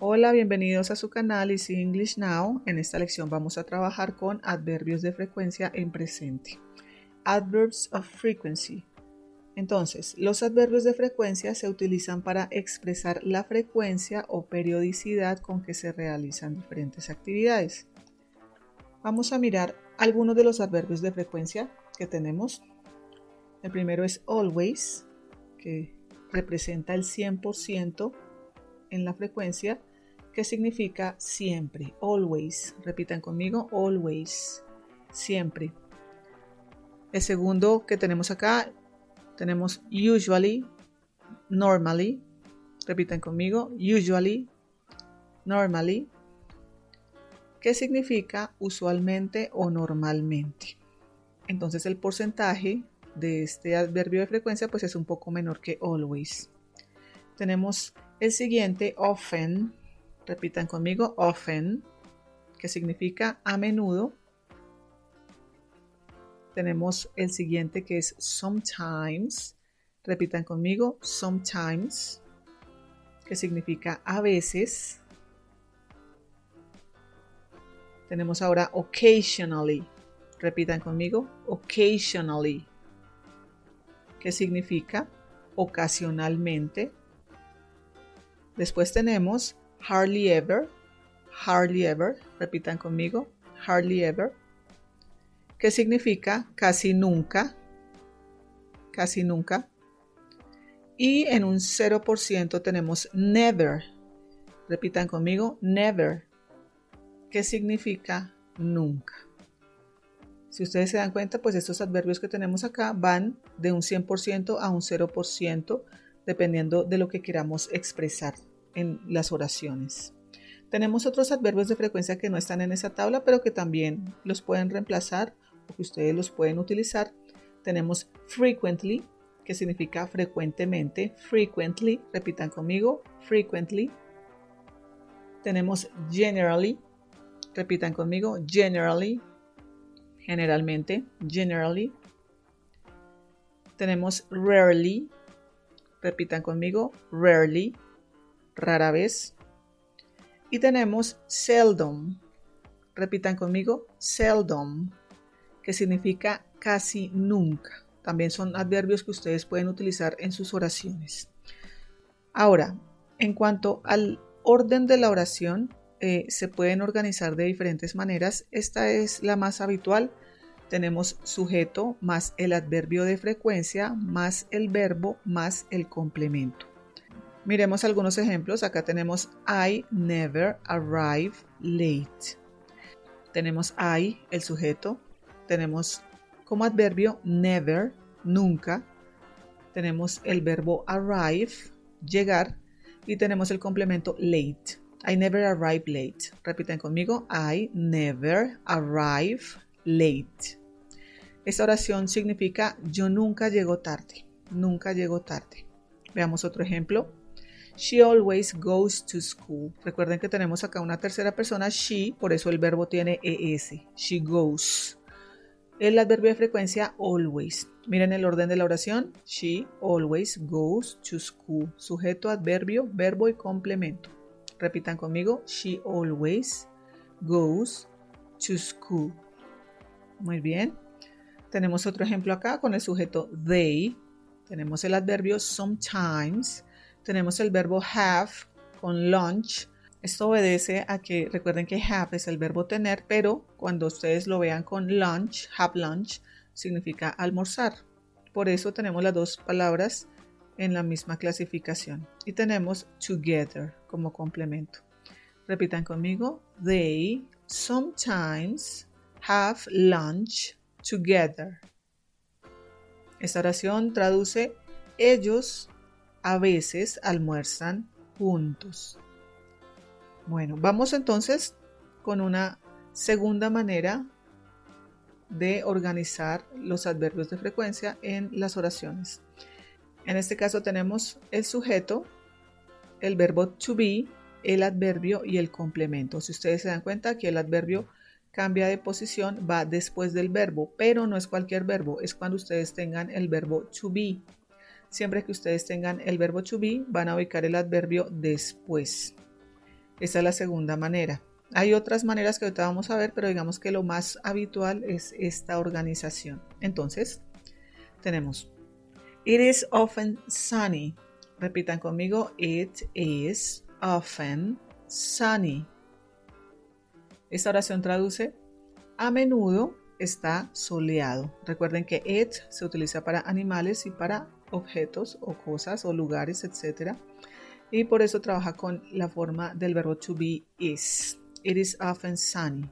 Hola, bienvenidos a su canal Easy English Now. En esta lección vamos a trabajar con adverbios de frecuencia en presente. Adverbs of frequency. Entonces, los adverbios de frecuencia se utilizan para expresar la frecuencia o periodicidad con que se realizan diferentes actividades. Vamos a mirar algunos de los adverbios de frecuencia que tenemos. El primero es always, que representa el 100% en la frecuencia, que significa siempre, always. Repitan conmigo, always, siempre. El segundo que tenemos acá, tenemos usually, normally. Repitan conmigo, usually, normally, que significa usualmente o normalmente. Entonces el porcentaje de este adverbio de frecuencia pues es un poco menor que always. Tenemos el siguiente, often. Repitan conmigo, often, que significa a menudo. Tenemos el siguiente que es sometimes. Repitan conmigo, sometimes, que significa a veces. Tenemos ahora occasionally. Repitan conmigo, occasionally, que significa ocasionalmente. Después tenemos hardly ever, repitan conmigo, hardly ever, que significa casi nunca, casi nunca. Y en un 0% tenemos never, repitan conmigo, never, que significa nunca. Si ustedes se dan cuenta, pues estos adverbios que tenemos acá van de un 100% a un 0%, dependiendo de lo que queramos expresar en las oraciones. Tenemos otros adverbios de frecuencia que no están en esa tabla, pero que también los pueden reemplazar o que ustedes los pueden utilizar. Tenemos frequently, que significa frecuentemente. Frequently, repitan conmigo, frequently. Tenemos generally, repitan conmigo, generally, generalmente, generally. Tenemos rarely, repitan conmigo, rarely, rara vez. Y tenemos seldom, repitan conmigo, seldom, que significa casi nunca. También son adverbios que ustedes pueden utilizar en sus oraciones. Ahora, en cuanto al orden de la oración, se pueden organizar de diferentes maneras. Esta es la más habitual. Tenemos sujeto más el adverbio de frecuencia más el verbo más el complemento. Miremos algunos ejemplos. Acá tenemos I never arrive late. Tenemos I, el sujeto. Tenemos como adverbio never, nunca. Tenemos el verbo arrive, llegar. Y tenemos el complemento late. I never arrive late. Repiten conmigo. I never arrive late. Esta oración significa yo nunca llego tarde. Nunca llego tarde. Veamos otro ejemplo. She always goes to school. Recuerden que tenemos acá una tercera persona, she, por eso el verbo tiene ES. She goes. El adverbio de frecuencia always. Miren el orden de la oración. She always goes to school. Sujeto, adverbio, verbo y complemento. Repitan conmigo. She always goes to school. Muy bien. Tenemos otro ejemplo acá con el sujeto they. Tenemos el adverbio sometimes. Tenemos el verbo have con lunch. Esto obedece a que recuerden que have es el verbo tener, pero cuando ustedes lo vean con lunch, have lunch, significa almorzar. Por eso tenemos las dos palabras en la misma clasificación. Y tenemos together como complemento. Repitan conmigo. They sometimes have lunch together. Esta oración traduce ellos a veces almuerzan juntos. Bueno, vamos entonces con una segunda manera de organizar los adverbios de frecuencia en las oraciones. En este caso tenemos el sujeto, el verbo to be, el adverbio y el complemento. Si ustedes se dan cuenta, aquí el adverbio cambia de posición, va después del verbo, pero no es cualquier verbo, es cuando ustedes tengan el verbo to be. Siempre que ustedes tengan el verbo to be, van a ubicar el adverbio después. Esa es la segunda manera. Hay otras maneras que ahorita vamos a ver, pero digamos que lo más habitual es esta organización. Entonces, tenemos It is often sunny. Repitan conmigo. It is often sunny. Esta oración traduce: a menudo está soleado. Recuerden que it se utiliza para animales y para objetos o cosas o lugares, etc. Y por eso trabaja con la forma del verbo to be is. It is often sunny.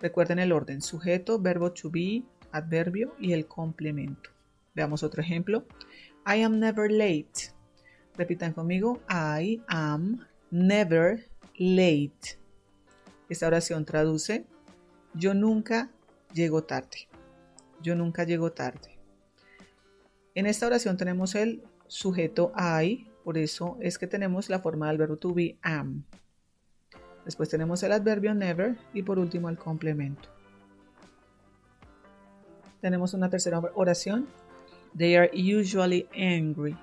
Recuerden el orden: sujeto, verbo to be, adverbio y el complemento. Veamos otro ejemplo. I am never late. Repitan conmigo. I am never late. Esta oración traduce: yo nunca llego tarde. Yo nunca llego tarde. En esta oración tenemos el sujeto I, por eso es que tenemos la forma del verbo to be am. Después tenemos el adverbio never y por último el complemento. Tenemos una tercera oración. They are usually angry.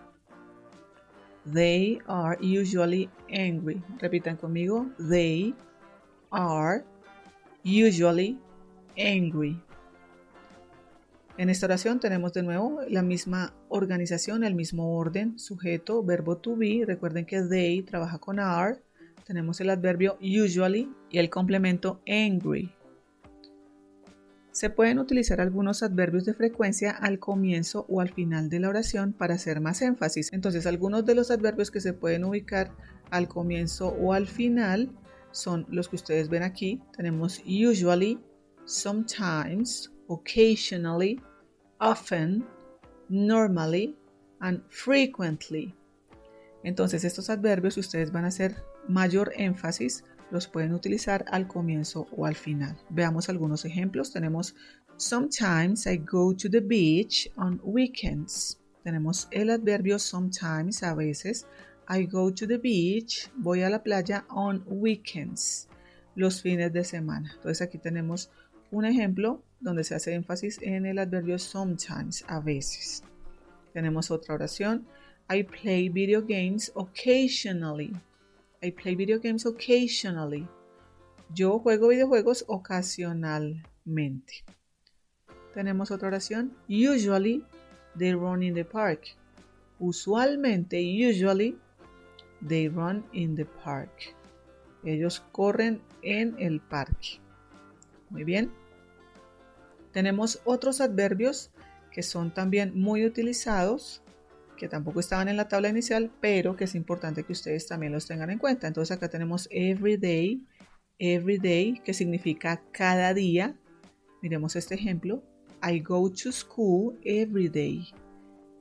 They are usually angry. Repitan conmigo. They are usually angry. En esta oración tenemos de nuevo la misma organización, el mismo orden, sujeto, verbo to be. Recuerden que they trabaja con are. Tenemos el adverbio usually y el complemento angry. Se pueden utilizar algunos adverbios de frecuencia al comienzo o al final de la oración para hacer más énfasis. Entonces, algunos de los adverbios que se pueden ubicar al comienzo o al final son los que ustedes ven aquí. Tenemos usually, sometimes, occasionally, often, normally, and frequently. Entonces, estos adverbios, si ustedes van a hacer mayor énfasis, los pueden utilizar al comienzo o al final. Veamos algunos ejemplos. Tenemos sometimes I go to the beach on weekends. Tenemos el adverbio sometimes, a veces. I go to the beach, voy a la playa on weekends, los fines de semana. Entonces aquí tenemos un ejemplo donde se hace énfasis en el adverbio sometimes, a veces. Tenemos otra oración. I play video games occasionally. I play video games occasionally. Yo juego videojuegos ocasionalmente. Tenemos otra oración. Usually, they run in the park. Usualmente, usually, they run in the park. Ellos corren en el parque. Muy bien. Tenemos otros adverbios que son también muy utilizados, que tampoco estaban en la tabla inicial, pero que es importante que ustedes también los tengan en cuenta. Entonces acá tenemos every day, que significa cada día. Miremos este ejemplo. I go to school every day.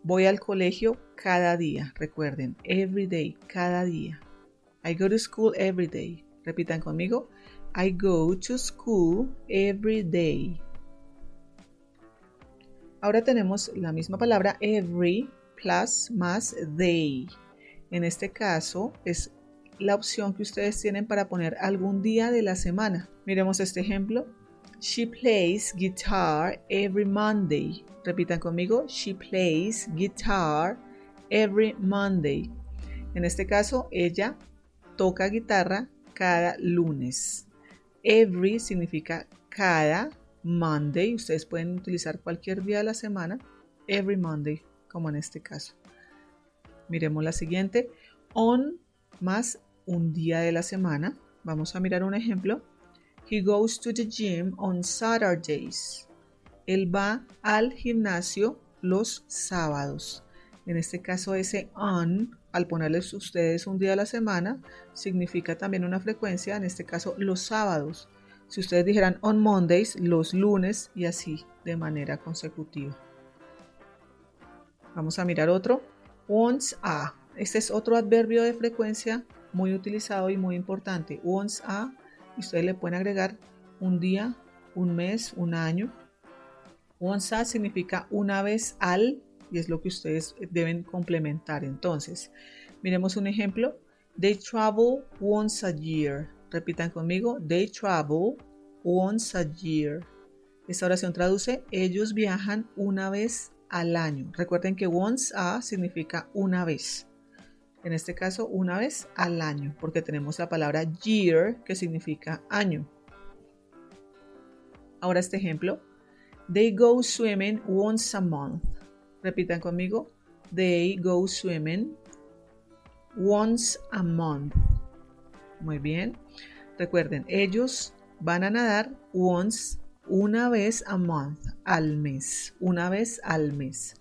Voy al colegio cada día. Recuerden, every day, cada día. I go to school every day. Repitan conmigo. I go to school every day. Ahora tenemos la misma palabra every plus más they. En este caso es la opción que ustedes tienen para poner algún día de la semana. Miremos este ejemplo. She plays guitar every Monday. Repitan conmigo. She plays guitar every Monday. En este caso, ella toca guitarra cada lunes. Every significa cada. Monday, ustedes pueden utilizar cualquier día de la semana. Every Monday, como en este caso. Miremos la siguiente. On más un día de la semana. Vamos a mirar un ejemplo. He goes to the gym on Saturdays. Él va al gimnasio los sábados. En este caso ese on, al ponerles ustedes un día a la semana, significa también una frecuencia, en este caso los sábados. Si ustedes dijeran on Mondays, los lunes y así de manera consecutiva. Vamos a mirar otro. Once a. Este es otro adverbio de frecuencia muy utilizado y muy importante. Once a. Y ustedes le pueden agregar un día, un mes, un año. Once a significa una vez al y es lo que ustedes deben complementar. Entonces, miremos un ejemplo. They travel once a year. Repitan conmigo. They travel once a year. Esta oración traduce: ellos viajan una vez al año. Recuerden que once a significa una vez. En este caso, una vez al año, porque tenemos la palabra year, que significa año. Ahora este ejemplo. They go swimming once a month. Repitan conmigo. They go swimming once a month. Muy bien. Recuerden, ellos van a nadar once, una vez a month, al mes. Una vez al mes.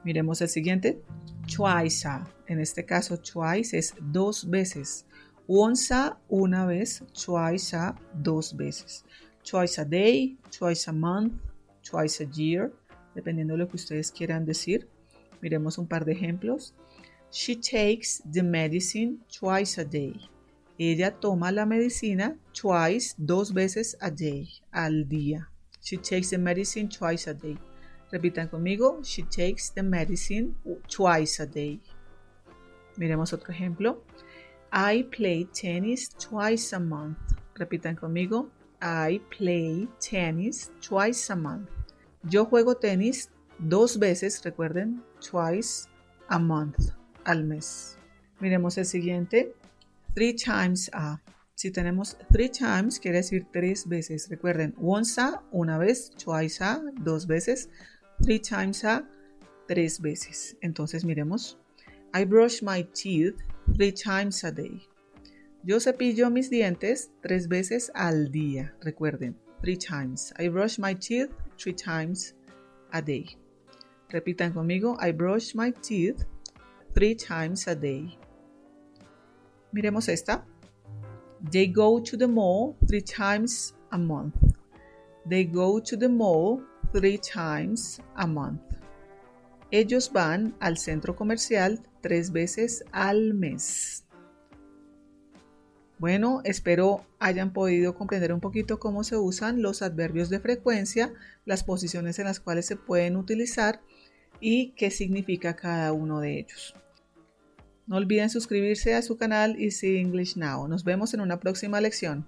Miremos el siguiente. Twice a. En este caso, twice es dos veces. Once a, una vez. Twice a, dos veces. Twice a day, twice a month, twice a year, dependiendo de lo que ustedes quieran decir. Miremos un par de ejemplos. She takes the medicine twice a day. Ella toma la medicina twice, dos veces a day, al día. She takes the medicine twice a day. Repitan conmigo. She takes the medicine twice a day. Miremos otro ejemplo. I play tennis twice a month. Repitan conmigo. I play tennis twice a month. Yo juego tenis dos veces, recuerden, twice a month, al mes. Miremos el siguiente. Three times a. Si tenemos three times, quiere decir tres veces. Recuerden, once a, una vez, twice a, dos veces, three times a, tres veces. Entonces miremos. I brush my teeth 3 times a day. Yo cepillo mis dientes 3 veces al día. Recuerden, 3 times. I brush my teeth 3 times a day. Repitan conmigo. I brush my teeth 3 times a day. Miremos esta. They go to the mall 3 times a month. They go to the mall 3 times a month. Ellos van al centro comercial 3 veces al mes. Bueno, espero hayan podido comprender un poquito cómo se usan los adverbios de frecuencia, las posiciones en las cuales se pueden utilizar y qué significa cada uno de ellos. No olviden suscribirse a su canal Easy English Now. Nos vemos en una próxima lección.